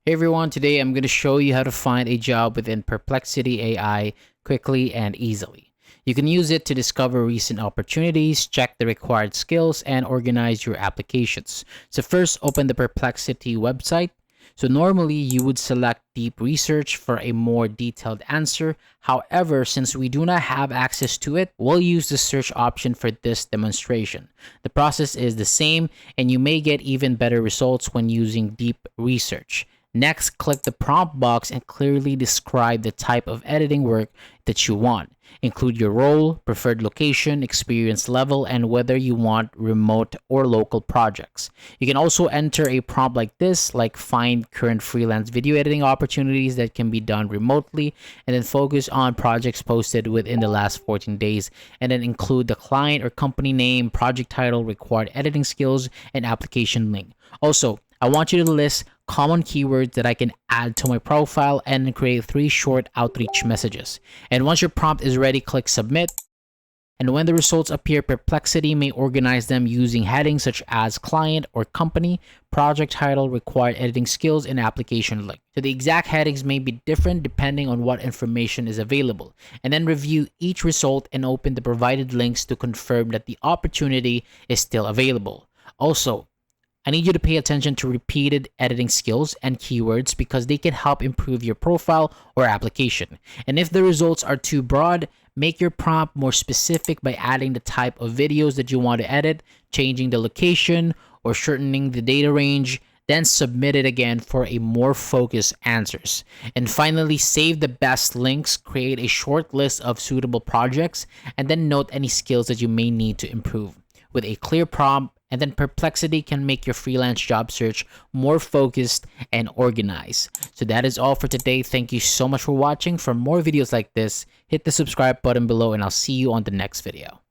Hey everyone, today I'm going to show you how to find a job within Perplexity AI quickly and easily. You can use it to discover recent opportunities, check the required skills, and organize your applications. So first, open the Perplexity website. So normally you would select deep research for a more detailed answer. However, since we do not have access to it, we'll use the search option for this demonstration. The process is the same, and you may get even better results when using deep research. Next, click the prompt box and clearly describe the type of editing work that you want. Include your role, preferred location, experience level, and whether you want remote or local projects. You can also enter a prompt like this, like find current freelance video editing opportunities that can be done remotely, and then focus on projects posted within the last 14 days, and then include the client or company name, project title, required editing skills, and application link. Also, I want you to list common keywords that I can add to my profile and create 3 short outreach messages. And once your prompt is ready, click submit. And when the results appear, Perplexity may organize them using headings such as client or company, project title, required editing skills, and application link. So the exact headings may be different depending on what information is available. And then review each result and open the provided links to confirm that the opportunity is still available. Also, I need you to pay attention to repeated editing skills and keywords because they can help improve your profile or application. And if the results are too broad, make your prompt more specific by adding the type of videos that you want to edit, changing the location, or shortening the data range. Then submit it again for a more focused answers. And finally, save the best links, create a short list of suitable projects, and then note any skills that you may need to improve. With a clear prompt, and then Perplexity can make your freelance job search more focused and organized. So that is all for today. Thank you so much for watching. For more videos like this, hit the subscribe button below and I'll see you on the next video.